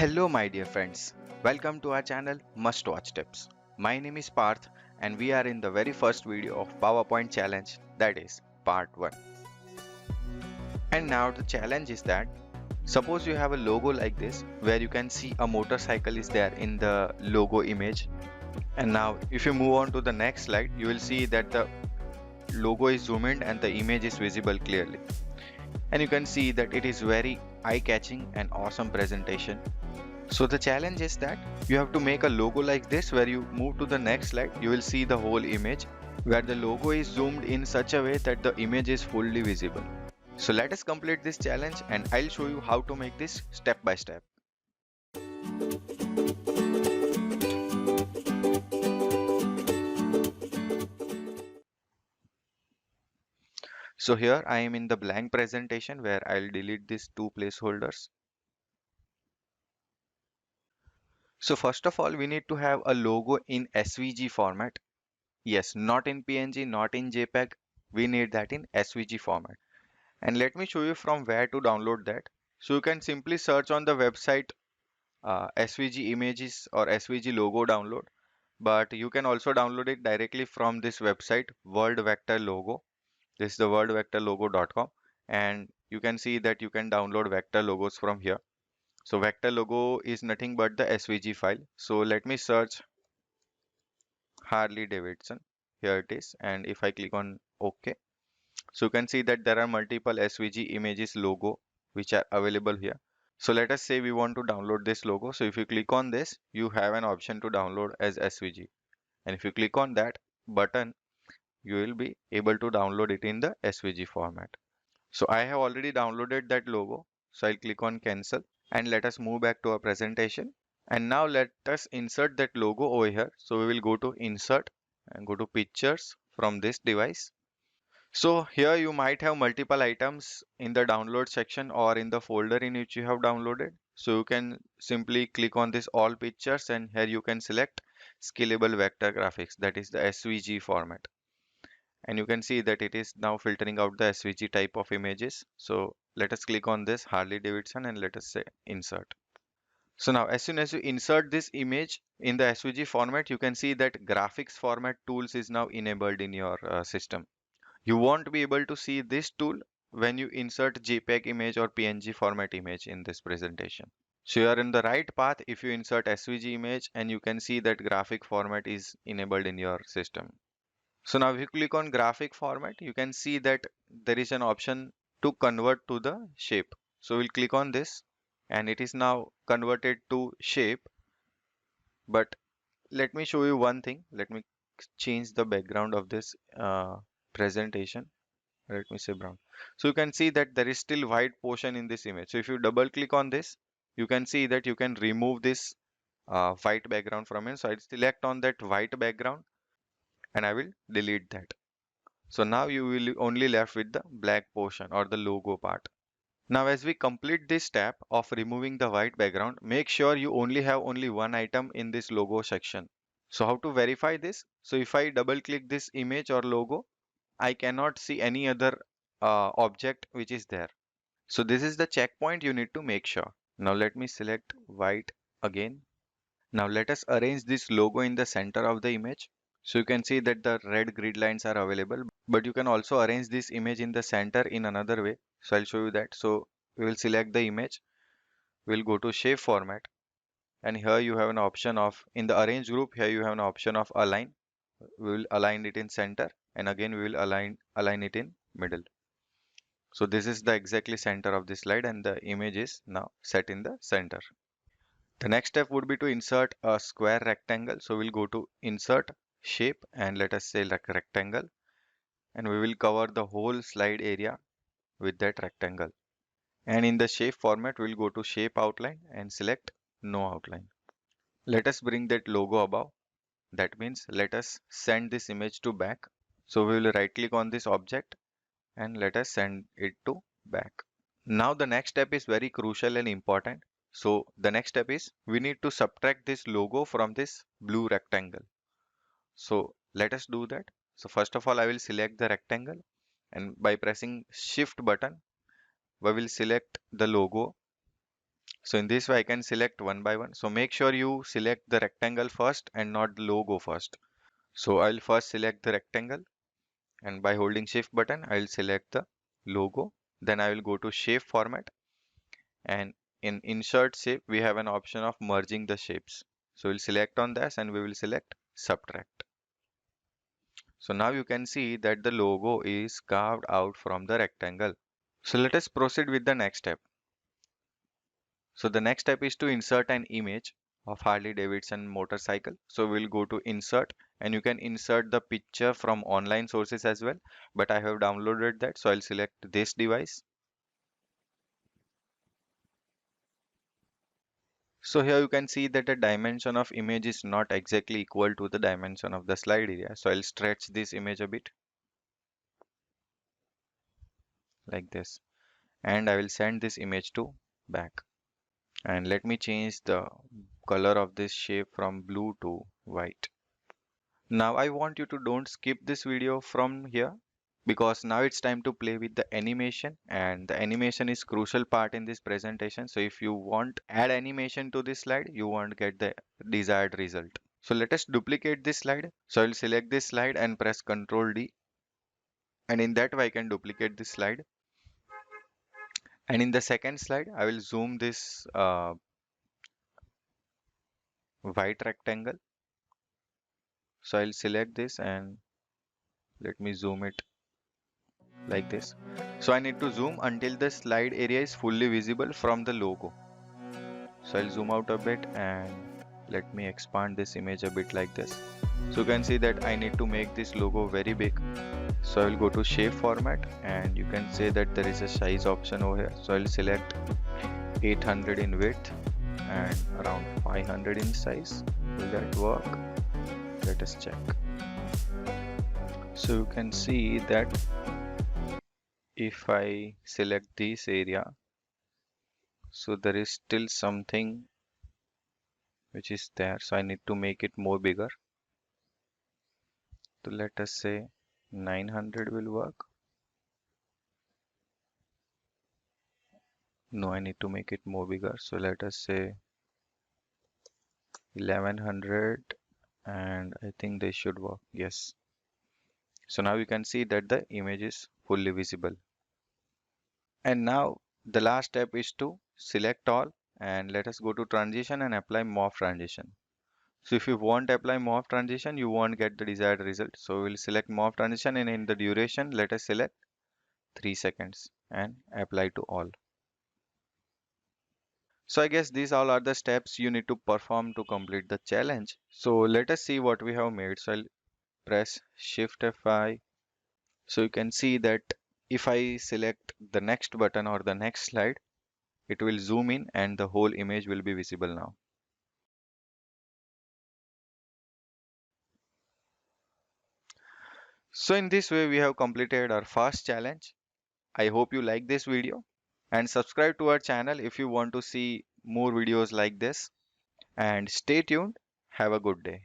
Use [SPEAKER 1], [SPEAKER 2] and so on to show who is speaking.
[SPEAKER 1] Hello, my dear friends. Welcome to our channel Must Watch Tips. My name is Parth, and we are in the very first video of PowerPoint challenge, that is part 1. And now the challenge is that suppose you have a logo like this where you can see a motorcycle is there in the logo image. And now if you move on to the next slide, you will see that the logo is zoomed in and the image is visible clearly. And you can see that it is very eye-catching and awesome presentation. So the challenge is that you have to make a logo like this. Where you move to the next slide, you will see the whole image where the logo is zoomed in such a way that the image is fully visible. So let us complete this challenge and I'll show you how to make this step by step. So here I am in the blank presentation where I'll delete these two placeholders. So first of all, we need to have a logo in SVG format. Yes, not in PNG, not in JPEG. We need that in SVG format. And let me show you from where to download that. So you can simply search on the website SVG images or SVG logo download. But you can also download it directly from this website, World Vector Logo. This is the worldvectorlogo.com. And you can see that you can download vector logos from here. So vector logo is nothing but the SVG file. So let me search Harley Davidson. Here it is. And if I click on OK, so you can see that there are multiple SVG images logo which are available here. So let us say we want to download this logo. So if you click on this, you have an option to download as SVG. And if you click on that button, you will be able to download it in the SVG format. So I have already downloaded that logo. So I'll click on cancel and let us move back to our presentation. And now let us insert that logo over here. So we will go to insert and go to pictures from this device. So here you might have multiple items in the download section or in the folder in which you have downloaded. So you can simply click on this all pictures and here you can select scalable vector graphics, that is the SVG format. And you can see that it is now filtering out the SVG type of images. So let us click on this Harley Davidson and let us say insert. So now as soon as you insert this image in the SVG format, you can see that graphics format tools is now enabled in your system. You won't be able to see this tool when you insert JPEG image or PNG format image in this presentation. So you are in the right path if you insert SVG image and you can see that graphic format is enabled in your system. So now if you click on graphic format, you can see that there is an option to convert to the shape. So we'll click on this and it is now converted to shape. But let me show you one thing. Let me change the background of this presentation. Let me say brown. So you can see that there is still white portion in this image. So if you double click on this, you can see that you can remove this white background from it. So I select on that white background and I will delete that. So now you will only left with the black portion or the logo part. Now as we complete this step of removing the white background, make sure you only have only one item in this logo section. So how to verify this? So if I double click this image or logo, I cannot see any other object which is there. So this is the checkpoint you need to make sure. Now let me select white again. Now let us arrange this logo in the center of the image. So you can see that the red grid lines are available, but you can also arrange this image in the center in another way. So I'll show you that. So we will select the image. We'll go to shape format. And here you have an option of, in the arrange group, here you have an option of align. We will align it in center and again we will align it in middle. So this is the exactly center of this slide and the image is now set in the center. The next step would be to insert a square rectangle. So we'll go to insert shape and let us say like rectangle and we will cover the whole slide area with that rectangle. And in the shape format, we'll go to shape outline and select no outline. Let us bring that logo above. That means let us send this image to back. So we will right click on this object and let us send it to back. Now the next step is very crucial and important. So the next step is we need to subtract this logo from this blue rectangle. So let us do that. So first of all, I will select the rectangle and by pressing shift button, we will select the logo So in this way, I can select one by one. So make sure you select the rectangle first and not the logo first. So I'll first select the rectangle, and by holding shift button, I'll select the logo. Then I will go to shape format, and in insert shape, we have an option of merging the shapes. So we'll select on this and we will select subtract. So now you can see that the logo is carved out from the rectangle. So let us proceed with the next step. So the next step is to insert an image of Harley Davidson motorcycle. So we'll go to insert, and you can insert the picture from online sources as well. But I have downloaded that, so I'll select this device. So here you can see that the dimension of image is not exactly equal to the dimension of the slide area. So I'll stretch this image a bit like this, and I will send this image to back. And let me change the color of this shape from blue to white. Now I want you to don't skip this video from here, because now it's time to play with the animation, and the animation is crucial part in this presentation. So if you want add animation to this slide, you won't get the desired result. So let us duplicate this slide. So I'll select this slide and press Ctrl D, and in that way I can duplicate this slide. And in the second slide, I will zoom this white rectangle. So I'll select this and let me zoom it like this. So I need to zoom until the slide area is fully visible from the logo. So I'll zoom out a bit and let me expand this image a bit like this. So you can see that I need to make this logo very big. So I will go to shape format, and you can say that there is a size option over here. So I'll select 800 in width and around 500 in size. Will that work? Let us check. So you can see that if I select this area, so there is still something which is there, so I need to make it more bigger. So let us say 900 will work. No, I need to make it more bigger, so let us say 1100, and I think they should work. Yes. So now you can see that the image is fully visible. And now the last step is to select all, and let us go to transition and apply morph transition. So if you want to apply morph transition, you won't get the desired result. So we'll select morph transition, and in the duration, let us select 3 seconds and apply to all. So I guess these all are the steps you need to perform to complete the challenge. So let us see what we have made. So I'll press Shift F5. So you can see that if I select the next button or the next slide, it will zoom in and the whole image will be visible now. So in this way, we have completed our first challenge. I hope you like this video, and subscribe to our channel if you want to see more videos like this, and stay tuned. Have a good day.